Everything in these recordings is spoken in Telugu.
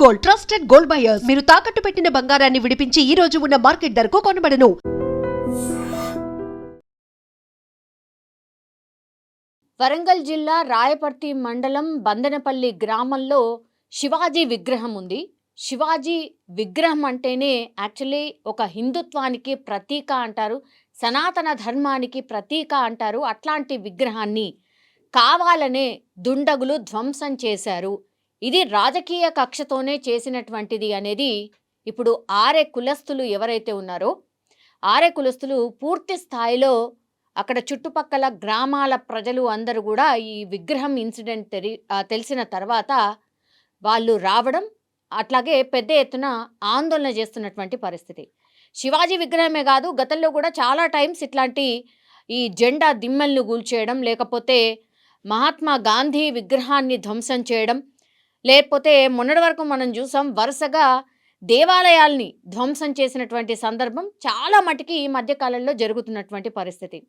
Gold, trusted gold buyers. మీరు తాకట్టు పెట్టిన బంగారాన్ని విడిపించి ఈ రోజు ఉన్న మార్కెట్ ధరకు కొనబడను. వరంగల్ జిల్లా రాయపర్తి మండలం బందనపల్లి గ్రామంలో శివాజీ విగ్రహం ఉంది. శివాజీ విగ్రహం అంటేనే యాక్చువల్లీ ఒక హిందుత్వానికి ప్రతీక అంటారు, సనాతన ధర్మానికి ప్రతీక అంటారు. అట్లాంటి విగ్రహాన్ని కావాలనే దుండగులు ధ్వంసం చేశారు. ఇది రాజకీయ కక్షతోనే చేసినటువంటిది అనేది ఇప్పుడు ఆర్ఏ కులస్తులు ఎవరైతే ఉన్నారో ఆర్ఏ కులస్తులు పూర్తి స్థాయిలో అక్కడ చుట్టుపక్కల గ్రామాల ప్రజలు అందరూ కూడా ఈ విగ్రహం ఇన్సిడెంట్ తెలిసిన తర్వాత వాళ్ళు రావడం, అట్లాగే పెద్ద ఎత్తున ఆందోళన చేస్తున్నటువంటి పరిస్థితి. శివాజీ విగ్రహమే కాదు, గతంలో కూడా చాలా టైమ్స్ ఇట్లాంటి ఈ జెండా దిమ్మెలను కూల్చేయడం, లేకపోతే మహాత్మా గాంధీ విగ్రహాన్ని ధ్వంసం చేయడం, లేకపోతే మొన్నటి వరకు మనం చూసాం వరుసగా దేవాలయాల్ని ధ్వంసం చేసినటువంటి సందర్భం చాలా మటుకి ఈ మధ్యకాలంలో జరుగుతున్నటువంటి పరిస్థితి.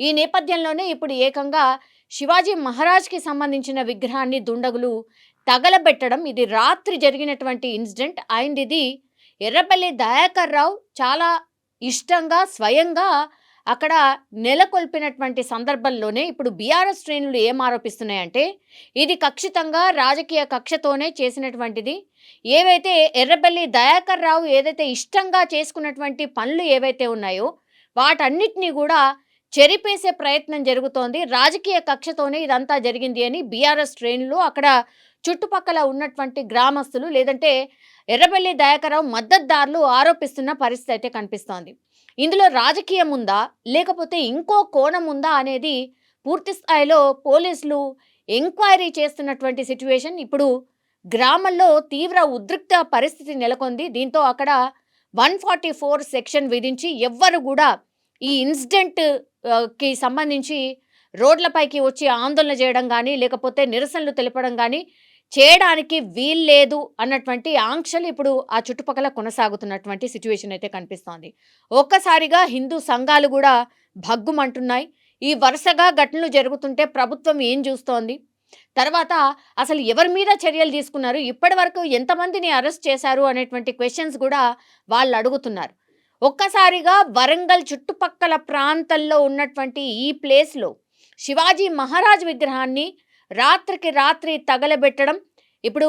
ఈ నేపథ్యంలోనే ఇప్పుడు ఏకంగా శివాజీ మహారాజ్కి సంబంధించిన విగ్రహాన్ని దుండగులు తగలబెట్టడం, ఇది రాత్రి జరిగినటువంటి ఇన్సిడెంట్ అయింది. ఇది ఎర్రపల్లి దయాకర్ రావు చాలా ఇష్టంగా స్వయంగా అక్కడ నెలకొల్పినటువంటి సందర్భంలోనే ఇప్పుడు బీఆర్ఎస్ శ్రేణులు ఏం ఆరోపిస్తున్నాయంటే ఇది ఖచ్చితంగా రాజకీయ కక్షతోనే చేసినటువంటిది. ఏవైతే ఎర్రబెల్లి దయాకర్ రావు ఏదైతే ఇష్టంగా చేసుకున్నటువంటి పనులు ఏవైతే ఉన్నాయో వాటన్నిటినీ కూడా చెరిపేసే ప్రయత్నం జరుగుతోంది. రాజకీయ కక్షతోనే ఇదంతా జరిగింది అని బీఆర్ఎస్ శ్రేణులు, అక్కడ చుట్టుపక్కల ఉన్నటువంటి గ్రామస్తులు, లేదంటే ఎర్రబెల్లి దయాకర్ రావు మద్దతుదారులు ఆరోపిస్తున్న పరిస్థితి అయితే కనిపిస్తోంది. ఇందులో రాజకీయం ఉందా లేకపోతే ఇంకో కోణం ఉందా అనేది పూర్తి స్థాయిలో పోలీసులు ఎంక్వైరీ చేస్తున్నటువంటి సిచ్యువేషన్. ఇప్పుడు గ్రామంలో తీవ్ర ఉద్రిక్త పరిస్థితి నెలకొంది. దీంతో అక్కడ 144 సెక్షన్ విధించి ఎవ్వరు కూడా ఈ ఇన్సిడెంట్కి సంబంధించి రోడ్లపైకి వచ్చి ఆందోళన చేయడం కానీ లేకపోతే నిరసనలు తెలపడం కానీ చేయడానికి వీల్లేదు అన్నటువంటి ఆంక్షలు ఇప్పుడు ఆ చుట్టుపక్కల కొనసాగుతున్నటువంటి సిచ్యువేషన్ అయితే కనిపిస్తోంది. ఒక్కసారిగా హిందూ సంఘాలు కూడా భగ్గుమంటున్నాయి. ఈ వరుసగా ఘటనలు జరుగుతుంటే ప్రభుత్వం ఏం చూస్తోంది, తర్వాత అసలు ఎవరి మీద చర్యలు తీసుకున్నారు, ఇప్పటి వరకు ఎంతమందిని అరెస్ట్ చేశారు అనేటువంటి క్వశ్చన్స్ కూడా వాళ్ళు అడుగుతున్నారు. ఒక్కసారిగా వరంగల్ చుట్టుపక్కల ప్రాంతాల్లో ఉన్నటువంటి ఈ ప్లేస్లో శివాజీ మహారాజ్ విగ్రహాన్ని రాత్రికి రాత్రి తగలబెట్టడం, ఇప్పుడు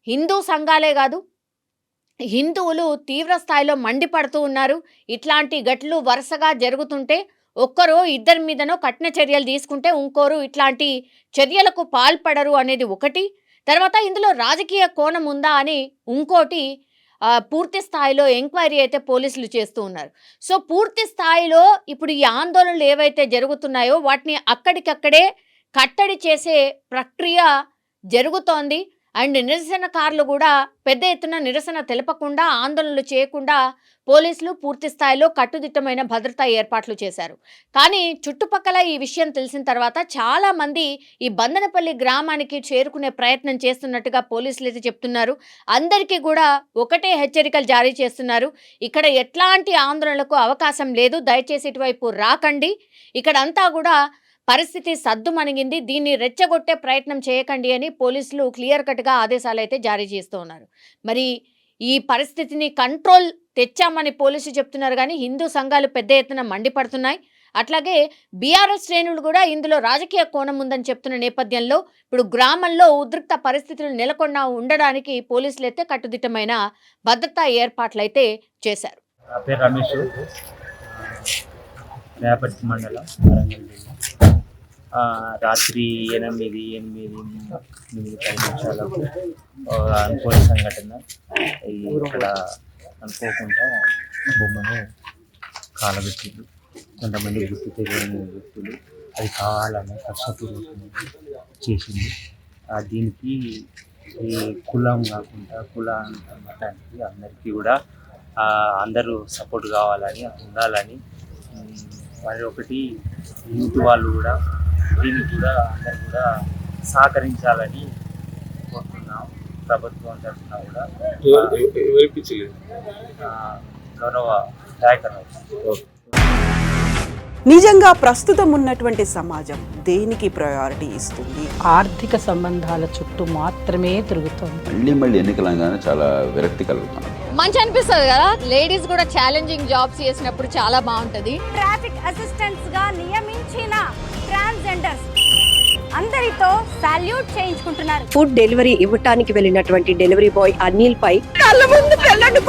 హిందూ సంఘాలే కాదు హిందువులు తీవ్ర స్థాయిలో మండిపడుతూ ఉన్నారు. ఇట్లాంటి ఘటనలు వరుసగా జరుగుతుంటే ఒక్కరో ఇద్దరి మీదనో కఠిన చర్యలు తీసుకుంటే ఇంకోరు ఇట్లాంటి చర్యలకు పాల్పడరు అనేది ఒకటి, తర్వాత ఇందులో రాజకీయ కోణం ఉందా అని ఇంకోటి పూర్తి స్థాయిలో ఎంక్వైరీ అయితే పోలీసులు చేస్తూ ఉన్నారు. సో పూర్తి స్థాయిలో ఇప్పుడు ఈ ఆందోళనలు ఏవైతే జరుగుతున్నాయో వాటిని అక్కడికక్కడే కట్టడి చేసే ప్రక్రియ జరుగుతోంది. అండ్ నిరసనకారులు కూడా పెద్ద ఎత్తున నిరసన తెలపకుండా, ఆందోళనలు చేయకుండా పోలీసులు పూర్తి స్థాయిలో కట్టుదిట్టమైన భద్రతా ఏర్పాట్లు చేశారు. కానీ చుట్టుపక్కల ఈ విషయం తెలిసిన తర్వాత చాలామంది ఈ బందనపల్లి గ్రామానికి చేరుకునే ప్రయత్నం చేస్తున్నట్టుగా పోలీసులు అయితే చెప్తున్నారు. అందరికీ కూడా ఒకటే హెచ్చరికలు జారీ చేస్తున్నారు, ఇక్కడ ఎట్లాంటి ఆందోళనలకు అవకాశం లేదు, దయచేసి ఇటువైపు రాకండి, ఇక్కడంతా కూడా పరిస్థితి సద్దుమణిగింది, దీన్ని రెచ్చగొట్టే ప్రయత్నం చేయకండి అని పోలీసులు క్లియర్ కట్గా ఆదేశాలు అయితే జారీ చేస్తూ ఉన్నారు. మరి ఈ పరిస్థితిని కంట్రోల్ తెచ్చామని పోలీసులు చెప్తున్నారు, కానీ హిందూ సంఘాలు పెద్ద ఎత్తున మండిపడుతున్నాయి. అట్లాగే బీఆర్ఎస్ శ్రేణులు కూడా ఇందులో రాజకీయ కోణం ఉందని చెప్తున్న నేపథ్యంలో ఇప్పుడు గ్రామంలో ఉద్రిక్త పరిస్థితులు నెలకొన్న ఉండడానికి పోలీసులు అయితే కట్టుదిట్టమైన భద్రతా ఏర్పాట్లు అయితే చేశారు. రాయపర్తి మండలం వరంగల్ జిల్లా రాత్రి 8:10 అనుకోని సంఘటన. ఇక్కడ అనుకోకుండా బొమ్మను కాలబెట్టింది కొంతమంది గుర్తు తెలియని వ్యక్తులు. అది కావాలనే కష్టపూర్వకంగా చేసింది. దీనికి ఈ కులం కాకుండా మతానికి అందరికీ కూడా అందరూ సపోర్ట్ కావాలని ఉండాలని మరి ఒకటి యూత్ వాళ్ళు కూడా దీనికి కూడా అందరూ కూడా సహకరించాలని కోరుతున్నాం. ప్రభుత్వం తరఫున కూడా గౌరవ దయాకర్ రావు. నిజంగా ప్రస్తుతం ఉన్నటువంటి సమాజం దేనికి ప్రయారిటీ ఇస్తుంది? ఆర్థిక సంబంధాల చుట్టూ మాత్రమే తిరుగుతోంది. మళ్ళీ ఎన్నికలంగానే చాలా విరక్తి కలుగుతాను. మంచి అనిపిస్తుంది కదా, లేడీస్ కూడా ఛాలెంజింగ్ జాబ్స్ చేసినప్పుడు చాలా బాగుంటది. ట్రాఫిక్ అసిస్టెంట్స్ గా నియమించిన ట్రాన్స్జెండర్స్ అందరితో సాల్యూట్ చేయించుకుంటున్నారు. ఫుడ్ డెలివరీ ఇవ్వటానికి వెళ్ళినటువంటి డెలివరీ బాయ్ అనిల్ పై కళ్ళ ముందు పెళ్ళండి